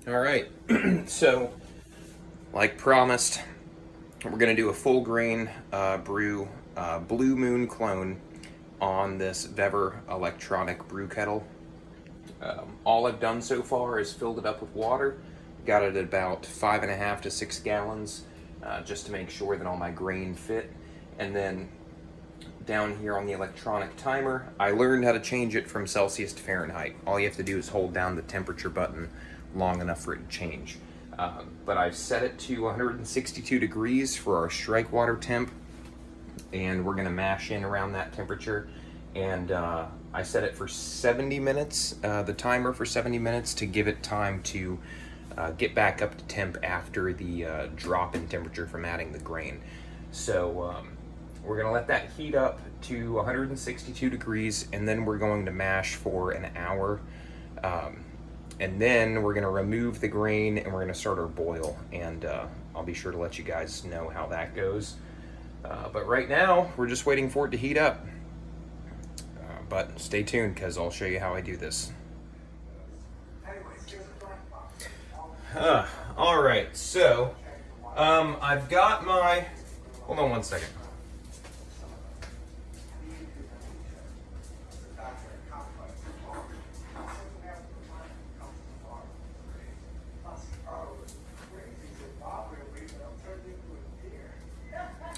All right, so like promised, we're gonna do a full grain brew Bluemoon clone on this Vevor electronic brew kettle. All I've done so far is filled it up with water, got it at about 5.5 to 6 gallons, just to make sure that all my grain fit. And then down here on the electronic timer, I learned how to change it from Celsius to Fahrenheit. All you have to do is hold down the temperature button long enough for it to change. But I've set it to 162 degrees for our strike water temp, and we're gonna mash in around that temperature. And I set it for 70 minutes, the timer for 70 minutes, to give it time to get back up to temp after the drop in temperature from adding the grain. So we're gonna let that heat up to 162 degrees, and then we're going to mash for an hour. And then we're gonna remove the grain and we're gonna start our boil, and I'll be sure to let you guys know how that goes. But right now, we're just waiting for it to heat up. But stay tuned, because I'll show you how I do this. All right, so I've got my, hold on one second.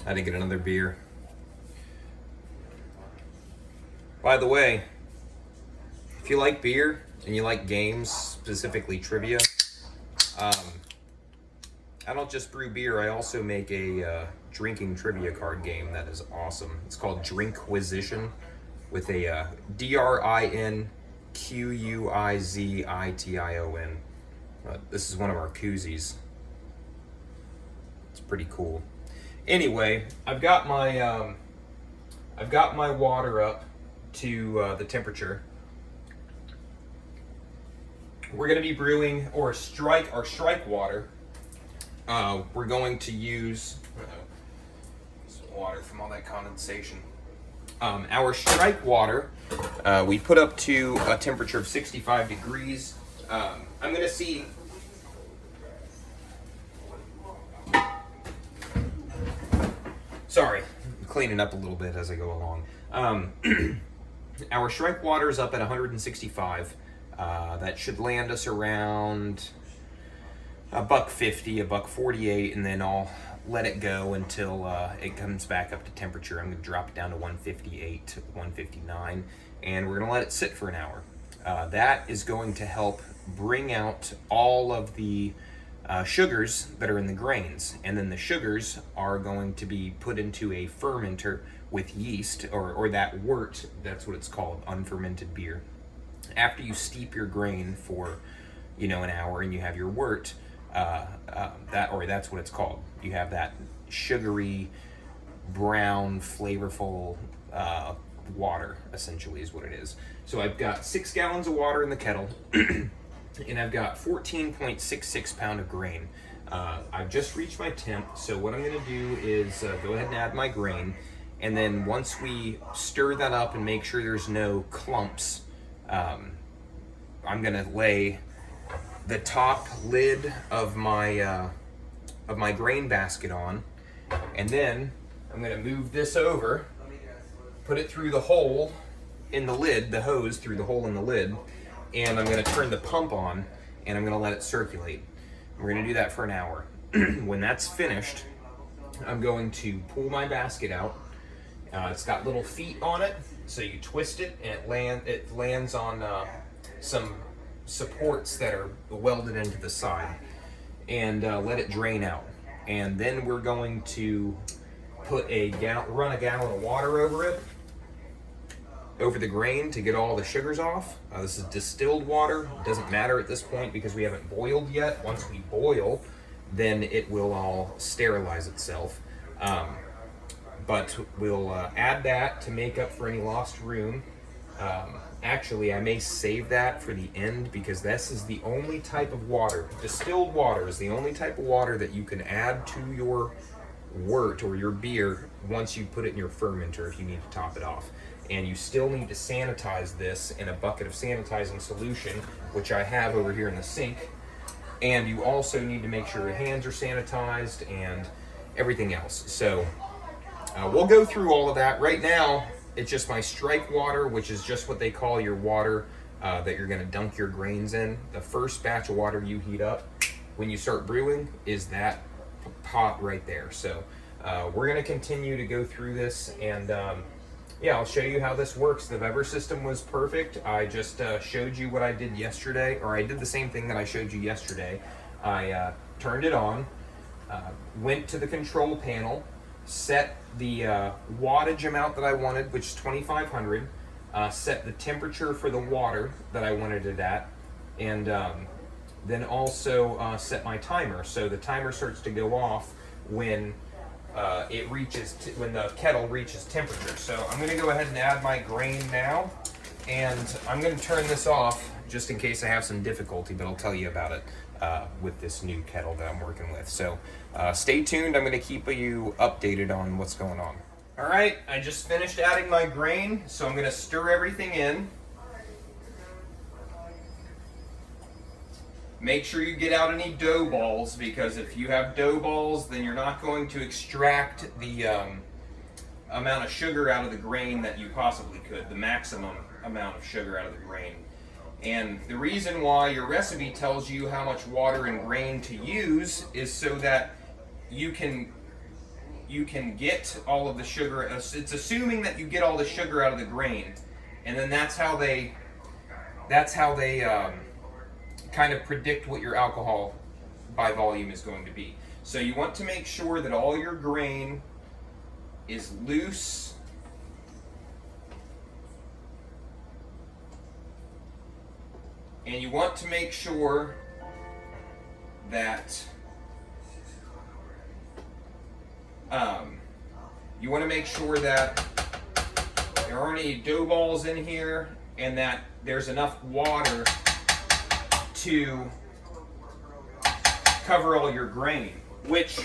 I didn't get another beer. By the way, if you like beer and you like games, specifically trivia, I don't just brew beer, I also make a drinking trivia card game that is awesome. It's called Drinkquisition, with a Drinquizzition. This is one of our koozies. It's pretty cool. Anyway, I've got my water up to the temperature. We're going to be brewing our strike water. We're going to use some water from all that condensation. Our strike water, we put up to a temperature of 65 degrees. I'm going to see. Sorry, I'm cleaning up a little bit as I go along. Our strike water is up at 165. That should land us around $1.50, $1.48, and then I'll let it go until it comes back up to temperature. I'm going to drop it down to 158, 159, and we're going to let it sit for an hour. That is going to help bring out all of the sugars that are in the grains, and then the sugars are going to be put into a fermenter with yeast, or that wort. That's what it's called, unfermented beer. After you steep your grain for an hour and you have your wort, that's what it's called. You have that sugary, brown, flavorful water, essentially, is what it is. So I've got 6 gallons of water in the kettle. And I've got 14.66 pound of grain. I've just reached my temp, so what I'm gonna do is go ahead and add my grain, and then once we stir that up and make sure there's no clumps, I'm gonna lay the top lid of my grain basket on, and then I'm gonna move this over, put it through the hole in the lid, the hose through the hole in the lid, and I'm going to turn the pump on, and I'm going to let it circulate. We're going to do that for an hour. When that's finished, I'm going to pull my basket out. It's got little feet on it, so you twist it, and it lands on some supports that are welded into the side, and let it drain out. And then we're going to put run a gallon of water over the grain to get all the sugars off. This is distilled water. It doesn't matter at this point because we haven't boiled yet. Once we boil, then it will all sterilize itself. But we'll add that to make up for any lost room. Actually, I may save that for the end, because this is the only type of water, distilled water is the only type of water that you can add to your wort or your beer once you put it in your fermenter if you need to top it off. And you still need to sanitize this in a bucket of sanitizing solution, which I have over here in the sink. And you also need to make sure your hands are sanitized and everything else. So we'll go through all of that. Right now, it's just my strike water, which is just what they call your water that you're gonna dunk your grains in. The first batch of water you heat up when you start brewing is that pot right there. So we're gonna continue to go through this, and yeah, I'll show you how this works. The Vevor system was perfect. I just showed you what I did yesterday, or I did the same thing that I showed you yesterday. I turned it on, went to the control panel, set the wattage amount that I wanted, which is 2500, set the temperature for the water that I wanted it at, and then also set my timer. So the timer starts to go off when when the kettle reaches temperature. So I'm going to go ahead and add my grain now, and I'm going to turn this off just in case I have some difficulty, but I'll tell you about it with this new kettle that I'm working with. So stay tuned. I'm going to keep you updated on what's going on. All right, I just finished adding my grain, so I'm going to stir everything in. Make sure you get out any dough balls, because if you have dough balls, then you're not going to extract the amount of sugar out of the grain that you possibly could, the maximum amount of sugar out of the grain. And the reason why your recipe tells you how much water and grain to use is so that you can get all of the sugar. It's assuming that you get all the sugar out of the grain, and then that's how they kind of predict what your alcohol by volume is going to be. So you want to make sure that all your grain is loose and you want to make sure that there aren't any dough balls in here, and that there's enough water to cover all your grain, which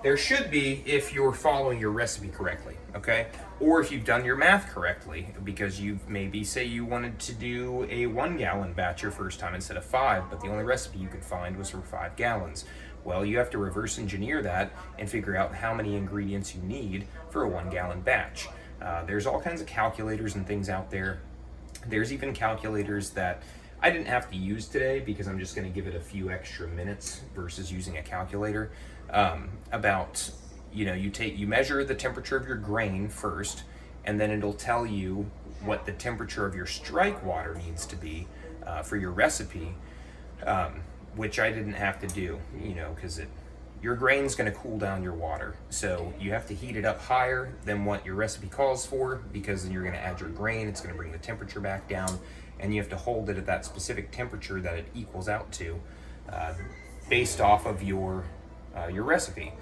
there should be if you're following your recipe correctly, okay? Or if you've done your math correctly, because you maybe say you wanted to do a 1 gallon batch your first time instead of 5, but the only recipe you could find was for 5 gallons. Well, you have to reverse engineer that and figure out how many ingredients you need for a 1 gallon batch. There's all kinds of calculators and things out there. There's even calculators that I didn't have to use today because I'm just going to give it a few extra minutes versus using a calculator. You measure the temperature of your grain first, and then it'll tell you what the temperature of your strike water needs to be for your recipe, which I didn't have to do, because your grain's going to cool down your water. So you have to heat it up higher than what your recipe calls for, because then you're going to add your grain, it's going to bring the temperature back down, and you have to hold it at that specific temperature that it equals out to based off of your recipe.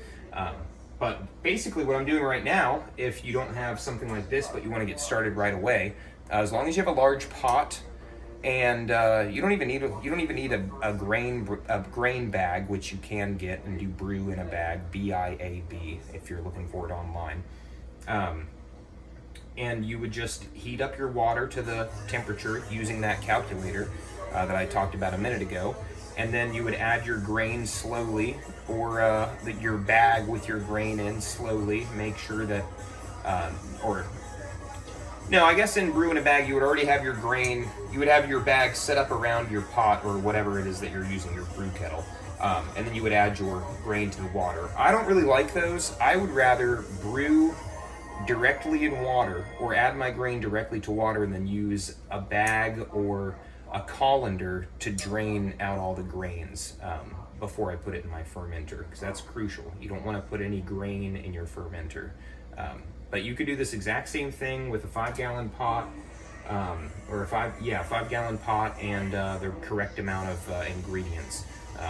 But basically what I'm doing right now, if you don't have something like this but you want to get started right away, as long as you have a large pot, and you don't even need a grain bag, which you can get and do brew in a bag, BIAB, if you're looking for it online. And you would just heat up your water to the temperature using that calculator that I talked about a minute ago, and then you would add your grain slowly, or your bag with your grain in slowly. Make sure that, I guess in brew in a bag you would already have your grain. You would have your bag set up around your pot or whatever it is that you're using, your brew kettle, and then you would add your grain to the water. I don't really like those. I would rather brew directly in water, or add my grain directly to water, and then use a bag or a colander to drain out all the grains before I put it in my fermenter, because that's crucial. You don't want to put any grain in your fermenter. But you could do this exact same thing with a 5 gallon pot, or a 5 gallon pot, and the correct amount of ingredients.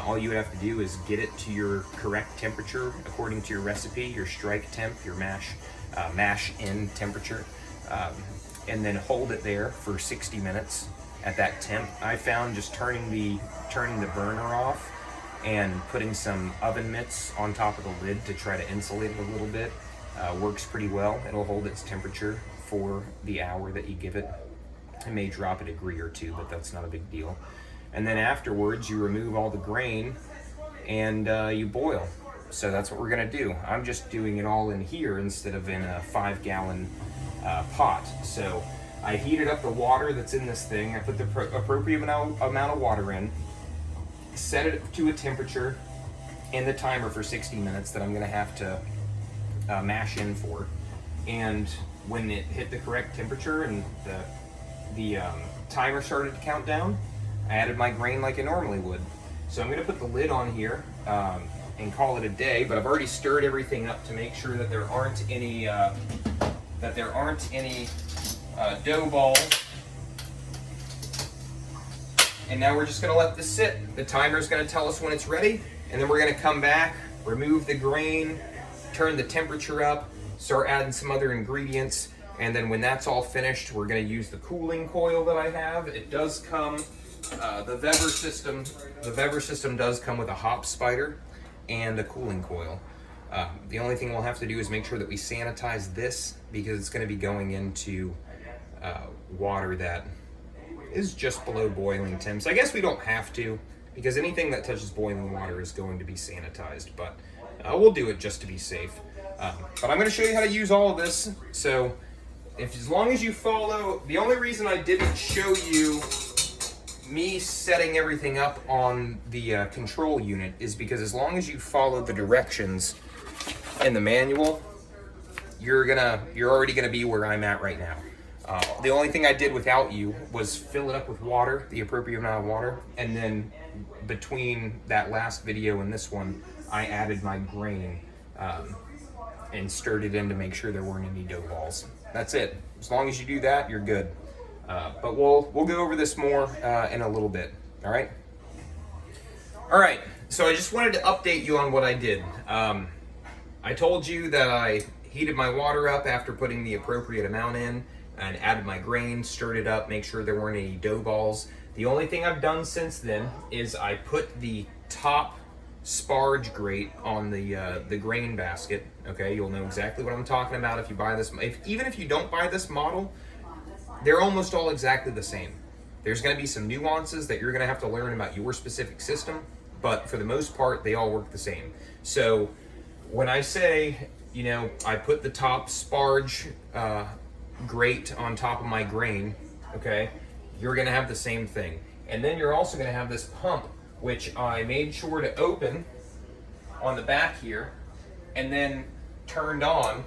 All you would have to do is get it to your correct temperature according to your recipe, your strike temp, your mash in temperature, and then hold it there for 60 minutes at that temp. I found just turning the burner off and putting some oven mitts on top of the lid to try to insulate it a little bit works pretty well. It'll hold its temperature for the hour that you give it. It may drop a degree or two, but that's not a big deal. and then afterwards you remove all the grain and you boil. So that's what we're gonna do. I'm just doing it all in here instead of in a 5-gallon pot. So I heated up the water that's in this thing. I put the appropriate amount of water in, set it to a temperature in the timer for 60 minutes that I'm gonna have to mash in for. And when it hit the correct temperature and the timer started to count down, I added my grain like I normally would. So I'm gonna put the lid on here and call it a day, but I've already stirred everything up to make sure that there aren't any dough balls. And now we're just gonna let this sit. The timer is gonna tell us when it's ready, and then we're gonna come back, remove the grain, turn the temperature up, start adding some other ingredients, and then when that's all finished, we're gonna use the cooling coil that I have. It does come, the Vevor system does come with a hop spider and a cooling coil. The only thing we'll have to do is make sure that we sanitize this, because it's gonna be going into water that is just below boiling temps. I guess we don't have to, because anything that touches boiling water is going to be sanitized, but we'll do it just to be safe. But I'm going to show you how to use all of this. So as long as you follow, the only reason I didn't show you me setting everything up on the control unit is because as long as you follow the directions in the manual, you're already gonna be where I'm at right now. The only thing I did without you was fill it up with water, the appropriate amount of water, and then between that last video and this one, I added my grain and stirred it in to make sure there weren't any dough balls. That's it. As long as you do that, you're good. But we'll go over this more in a little bit. All right. All right. So I just wanted to update you on what I did. I told you that I heated my water up after putting the appropriate amount in, and added my grain, stirred it up, make sure there weren't any dough balls. The only thing I've done since then is I put the top sparge grate on the grain basket. Okay, you'll know exactly what I'm talking about if you buy this. Even if you don't buy this model, they're almost all exactly the same. There's going to be some nuances that you're going to have to learn about your specific system, but for the most part, they all work the same. So when I say, you know, I put the top sparge grate on top of my grain, okay, you're going to have the same thing. And then you're also going to have this pump, which I made sure to open on the back here and then turned on,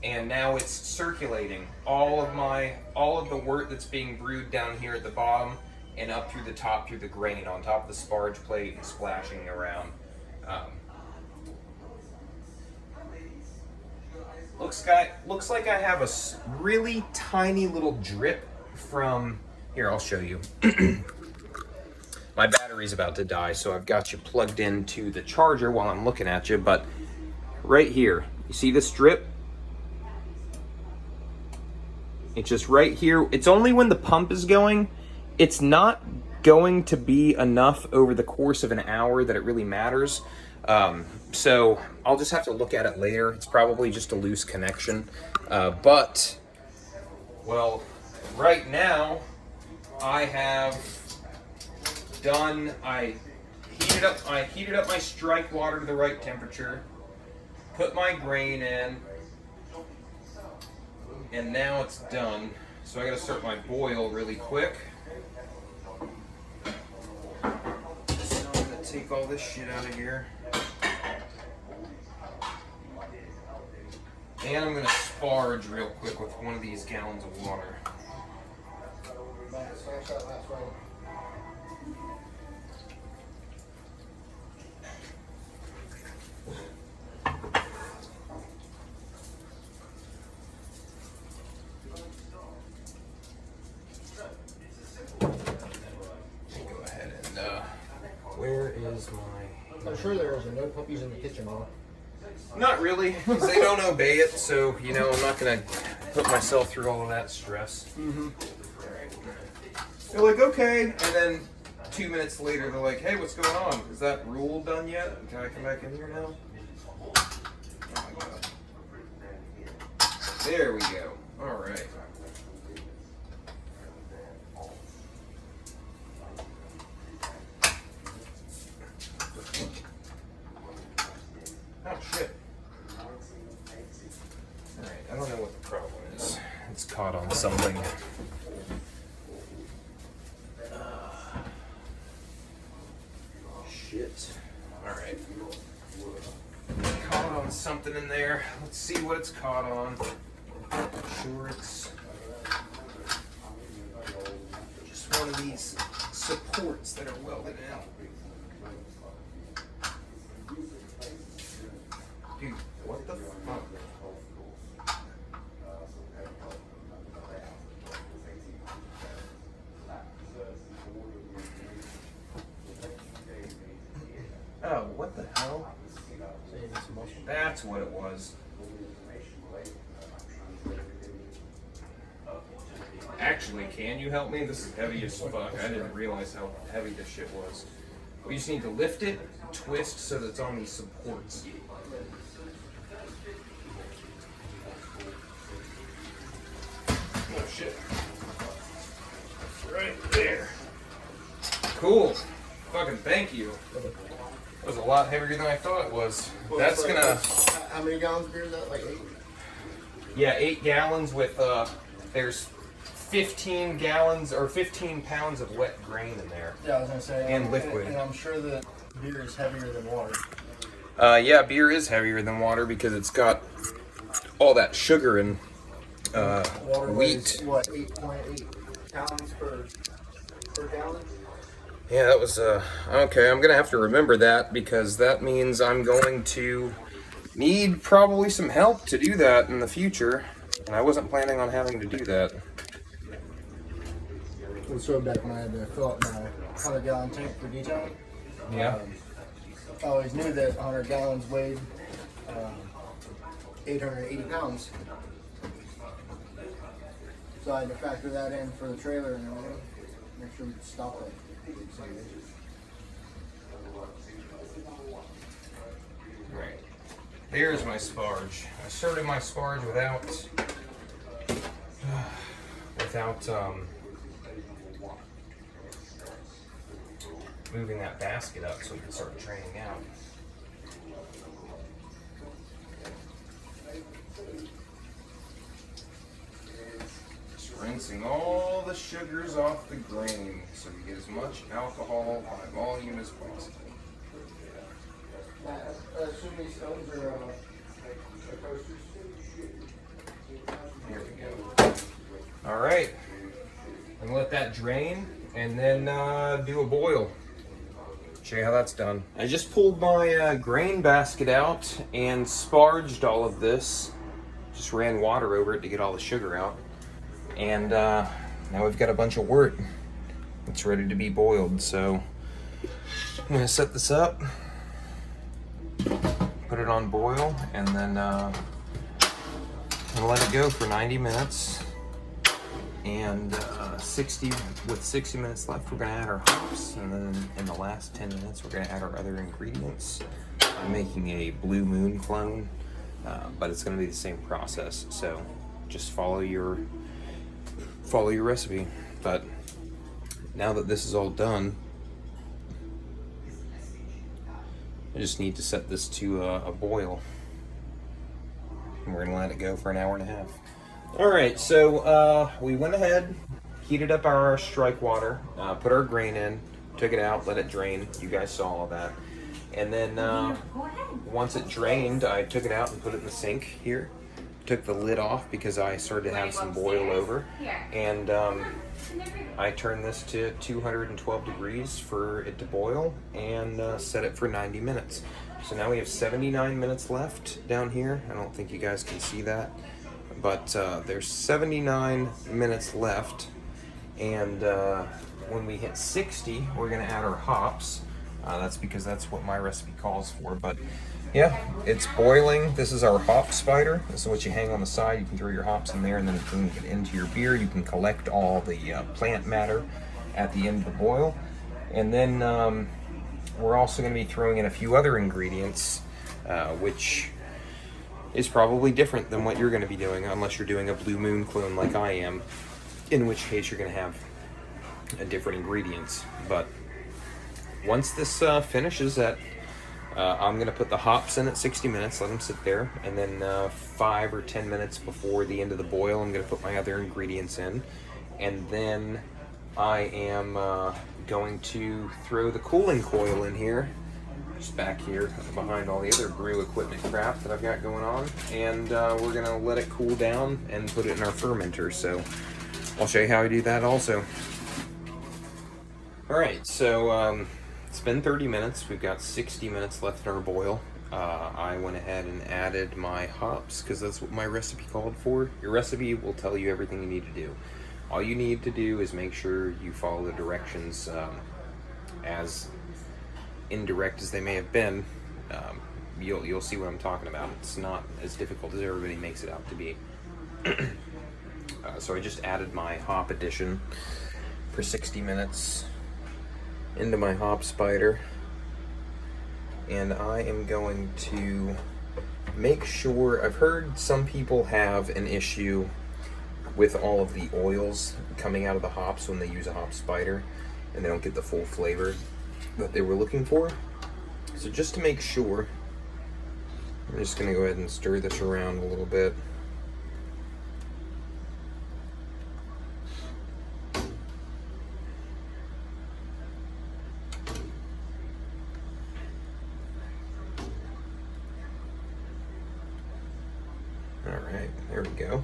and now it's circulating all of the wort that's being brewed down here at the bottom and up through the top through the grain on top of the sparge plate and splashing around. Looks like I have a really tiny little drip from here. I'll show you. My battery's about to die, so I've got you plugged into the charger while I'm looking at you. But right here, you see this drip? It's just right here. It's only when the pump is going. It's not going to be enough over the course of an hour that it really matters. So I'll just have to look at it later. It's probably just a loose connection. But, well, right now I have done, I heated up my strike water to the right temperature, put my grain in, and now it's done. So I gotta start my boil really quick. So I'm gonna take all this shit out of here. And I'm gonna sparge real quick with one of these gallons of water. Go ahead and where is my? I'm sure there is no puppies in the kitchen, huh? Not really, because they don't obey it, so, you know, I'm not going to put myself through all of that stress. Mm-hmm. They're like, okay, and then 2 minutes later, they're like, hey, what's going on? Is that rule done yet? Can I come back in here now? Oh my God. There we go. All right. shit. Alright. Caught on something in there. Let's see what it's caught on. Sure, it's just one of these supports that are welded in. Dude, what the fuck? Oh, what the hell? That's what it was. Actually, can you help me? This is heavy as fuck. I didn't realize how heavy this shit was. We just need to lift it, twist so that it's on these supports. Oh shit. Right there. Cool. Fucking thank you. It was a lot heavier than I thought it was. That's gonna... How many gallons of beer is that? Like 8? Yeah, 8 gallons with, there's 15 gallons or 15 pounds of wet grain in there. Yeah, I was gonna say. And liquid. And I'm sure that beer is heavier than water. Yeah, beer is heavier than water because it's got all that sugar and Water wheat. weighs, what, 8.8 pounds per gallon? Yeah, that was, okay, I'm gonna have to remember that because that means I'm going to need probably some help to do that in the future. And I wasn't planning on having to do that. Let's throw back when I had to fill up my 100-gallon tank for detailing. Yeah. I always knew that 100 gallons weighed 880 pounds. So I had to factor that in for the trailer and everything. Make sure we stop it. Right. There's my sparge. I started my sparge without moving that basket up so we can start draining out. Just rinsing all the sugars off the grain so we get as much alcohol by volume as possible. I assume these stones are coasters. Here we go. All right. I'm gonna let that drain and then do a boil. Show you how that's done. I just pulled my grain basket out and sparged all of this. Just ran water over it to get all the sugar out. And now we've got a bunch of wort that's ready to be boiled. So I'm gonna set this up, put it on boil, and then I'm gonna let it go for 90 minutes. And 60 minutes left, we're gonna add our hops, and then in the last 10 minutes, we're gonna add our other ingredients. I'm making a Bluemoon clone, but it's gonna be the same process. So just follow your recipe. But now that this is all done, I just need to set this to a boil, and we're gonna let it go for an hour and a half. All right, so we went ahead, heated up our strike water, put our grain in, took it out, let it drain. You guys saw all that. And then once it drained, I took it out and put it in the sink here. Took the lid off because I started to have some boil over. And I turned this to 212 degrees for it to boil and set it for 90 minutes. So now we have 79 minutes left down here. I don't think you guys can see that. But there's 79 minutes left, and when we hit 60, we're gonna add our hops. That's because that's what my recipe calls for. But yeah, it's boiling. This is our hop spider. This is what you hang on the side. You can throw your hops in there, and then it can get into your beer. You can collect all the plant matter at the end of the boil. And then we're also gonna be throwing in a few other ingredients, which is probably different than what you're going to be doing, unless you're doing a Bluemoon clone like I am, in which case you're going to have different ingredients. But once this finishes I'm going to put the hops in at 60 minutes, let them sit there, and then 5 or 10 minutes before the end of the boil, I'm going to put my other ingredients in, and then I am going to throw the cooling coil in here, just back here behind all the other brew equipment crap that I've got going on, and we're gonna let it cool down and put it in our fermenter. So I'll show you how I do that also. All right, so it's been 30 minutes. We've got 60 minutes left in our boil. I went ahead and added my hops because that's what my recipe called for. Your recipe will tell you everything you need to do. All you need to do is make sure you follow the directions, as indirect as they may have been. You'll see what I'm talking about. It's not as difficult as everybody makes it out to be. So I just added my hop addition for 60 minutes into my hop spider, and I am going to make sure. I've heard some people have an issue with all of the oils coming out of the hops when they use a hop spider, and they don't get the full flavor that they were looking for. So just to make sure, I'm just going to go ahead and stir this around a little bit. Alright, there we go.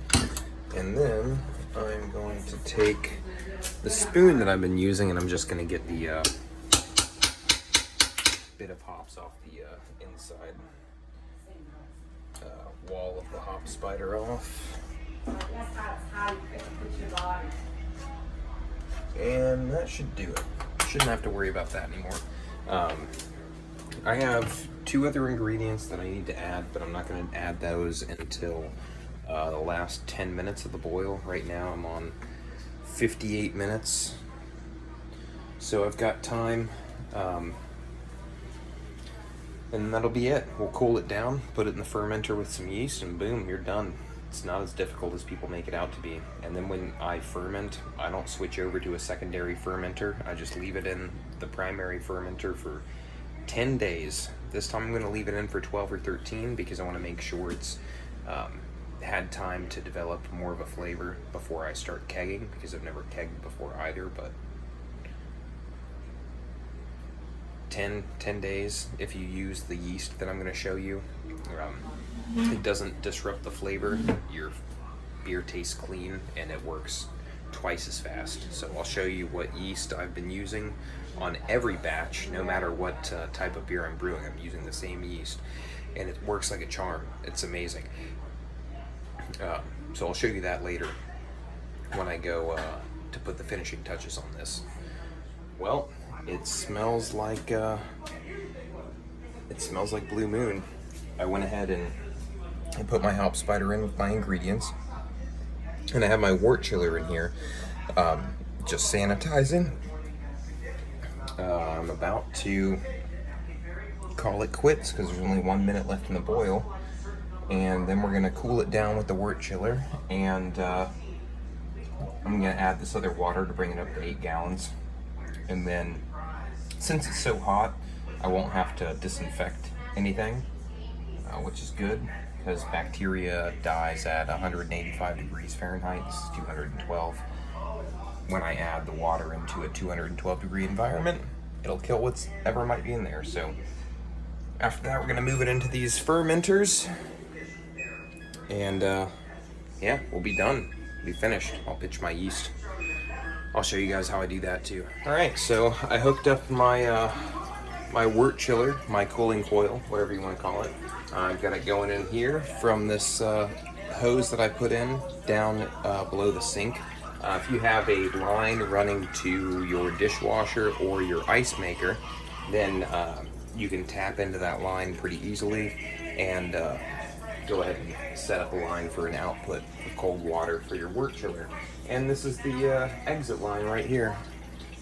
And then I'm going to take the spoon that I've been using, and I'm just going to get the bit of hops off the inside wall of the hop spider off. And that should do it. Shouldn't have to worry about that anymore. I have 2 other ingredients that I need to add, but I'm not going to add those until the last 10 minutes of the boil. Right now I'm on 58 minutes, so I've got time, and that'll be it. We'll cool it down, put it in the fermenter with some yeast, and boom, you're done. It's not as difficult as people make it out to be. And then when I ferment, I don't switch over to a secondary fermenter. I just leave it in the primary fermenter for 10 days. This time I'm going to leave it in for 12 or 13 because I want to make sure it's had time to develop more of a flavor before I start kegging, because I've never kegged before either. But 10 days, if you use the yeast that I'm going to show you, it doesn't disrupt the flavor. Your beer tastes clean and it works twice as fast. So I'll show you what yeast I've been using on every batch, no matter what type of beer I'm brewing. I'm using the same yeast, and it works like a charm. It's amazing. So I'll show you that later when I go to put the finishing touches on this. Well, it smells like Bluemoon. I went ahead and put my hop spider in with my ingredients, and I have my wort chiller in here, just sanitizing. I'm about to call it quits because there's only 1 minute left in the boil, and then we're going to cool it down with the wort chiller, and I'm going to add this other water to bring it up to 8 gallons. And then, since it's so hot, I won't have to disinfect anything, which is good, because bacteria dies at 185 degrees Fahrenheit. This is 212. When I add the water into a 212 degree environment, it'll kill whatever might be in there. So after that, we're going to move it into these fermenters, and yeah, we'll be done. We'll be finished. I'll pitch my yeast. I'll show you guys how I do that too. All right, so I hooked up my my wort chiller, my cooling coil, whatever you want to call it. I've got it going in here from this hose that I put in down below the sink. If you have a line running to your dishwasher or your ice maker, then you can tap into that line pretty easily and go ahead and set up a line for an output of cold water for your wort chiller. And this is the exit line right here.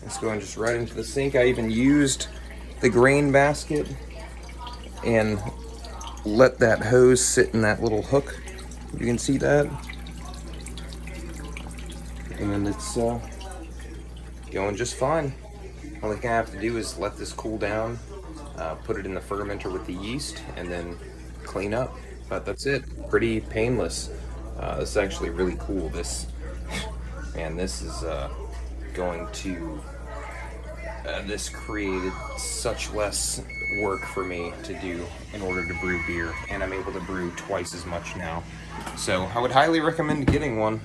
It's going just right into the sink. I even used the grain basket and let that hose sit in that little hook. You can see that. And it's going just fine. Only thing I have to do is let this cool down, put it in the fermenter with the yeast, and then clean up. But that's it. Pretty painless. This is actually really cool. This is going to this created such less work for me to do in order to brew beer, and I'm able to brew twice as much now. So I would highly recommend getting one.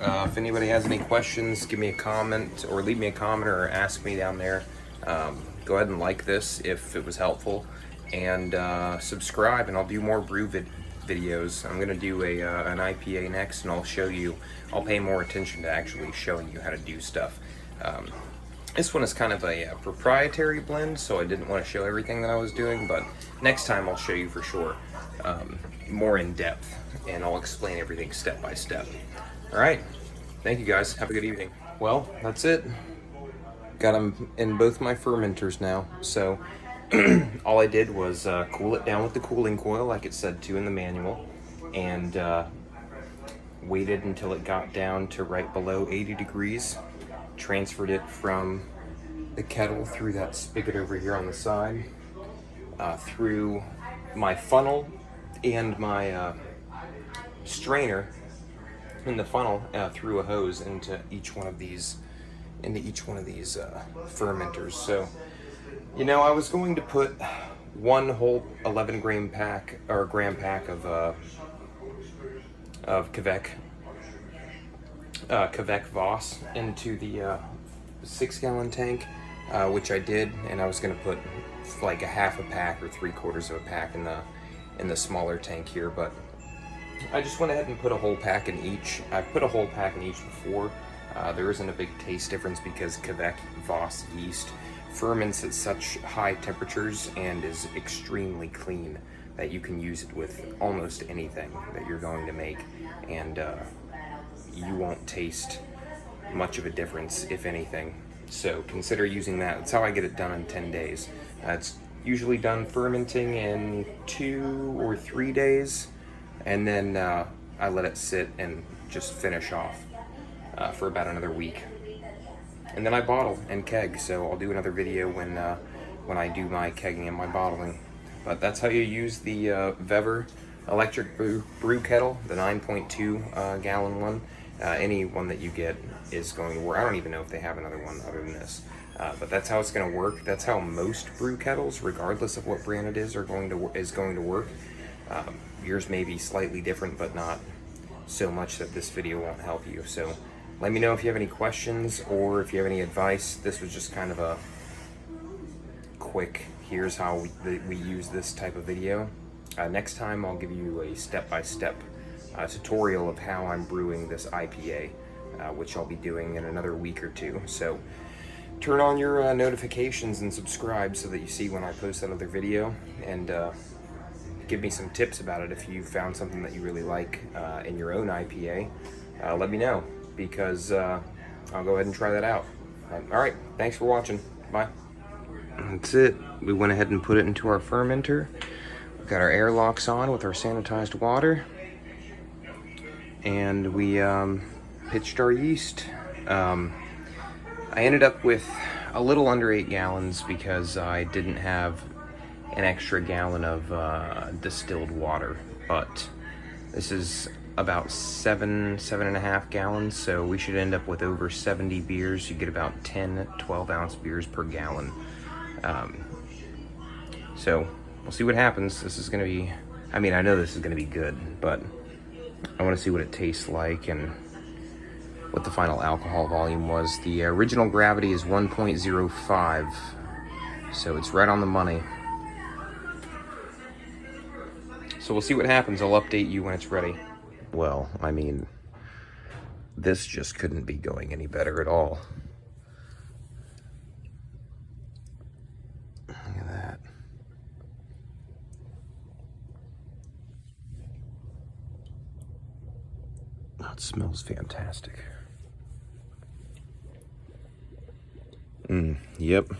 If anybody has any questions, give me a comment or leave me a comment or ask me down there. Go ahead and like this if it was helpful, and subscribe, and I'll do more brew videos. I'm gonna do an IPA next, and I'll pay more attention to actually showing you how to do stuff. This one is kind of a proprietary blend, so I didn't want to show everything that I was doing, but next time I'll show you for sure, more in depth, and I'll explain everything step by step. All right, thank you guys. Have a good evening. Well, that's it. Got them in both my fermenters now, so all I did was cool it down with the cooling coil like it said to in the manual, and waited until it got down to right below 80 degrees. Transferred it from the kettle through that spigot over here on the side, through my funnel and my strainer in the funnel, through a hose into each one of these fermenters. So, you know, I was going to put one whole 11 gram pack of Kveik Voss into the 6 gallon tank, which I did, and I was going to put like a half a pack or 3/4 of a pack in the smaller tank here, but I just went ahead and put a whole pack in each. I've put a whole pack in each before. There isn't a big taste difference because Kveik Voss yeast ferments at such high temperatures and is extremely clean that you can use it with almost anything that you're going to make, and you won't taste much of a difference, if anything. So consider using that. That's how I get it done in 10 days. It's usually done fermenting in 2 or 3 days, and then I let it sit and just finish off for about another week. And then I bottle and keg, so I'll do another video when I do my kegging and my bottling. But that's how you use the Vevor electric brew kettle, the 9.2 gallon one. Any one that you get is going to work. I don't even know if they have another one other than this, but that's how it's going to work. That's how most brew kettles, regardless of what brand it is, going to work. Yours may be slightly different, but not so much that this video won't help you. So let me know if you have any questions or if you have any advice. This was just kind of a quick, here's how we use this type of video. Next time I'll give you a step-by-step tutorial of how I'm brewing this IPA, which I'll be doing in another week or two. So turn on your notifications and subscribe so that you see when I post another video, and give me some tips about it. If you found something that you really like in your own IPA, let me know, because I'll go ahead and try that out. All right, thanks for watching. Bye. That's it. We went ahead and put it into our fermenter. We've got our air locks on with our sanitized water, and we pitched our yeast. I ended up with a little under 8 gallons because I didn't have an extra gallon of distilled water, but this is about 7.5 gallons, so we should end up with over 70 beers. You get about 10-12 ounce beers per gallon. So we'll see what happens. This is gonna be, I mean, I know this is gonna be good, but I want to see what it tastes like and what the final alcohol volume was. The original gravity is 1.05, so it's right on the money. So we'll see what happens. I'll update you when it's ready. Well, I mean, this just couldn't be going any better at all. Look at that. Oh, it smells fantastic. Yep.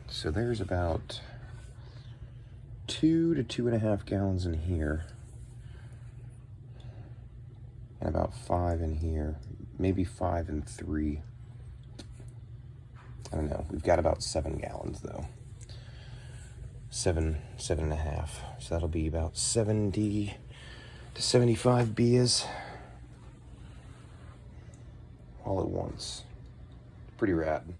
So there's about 2 to 2.5 gallons in here, and about 5 in here, maybe 5 and 3. I don't know. We've got about 7 gallons though. 7.5. So that'll be about 70 to 75 beers all at once. Pretty rad.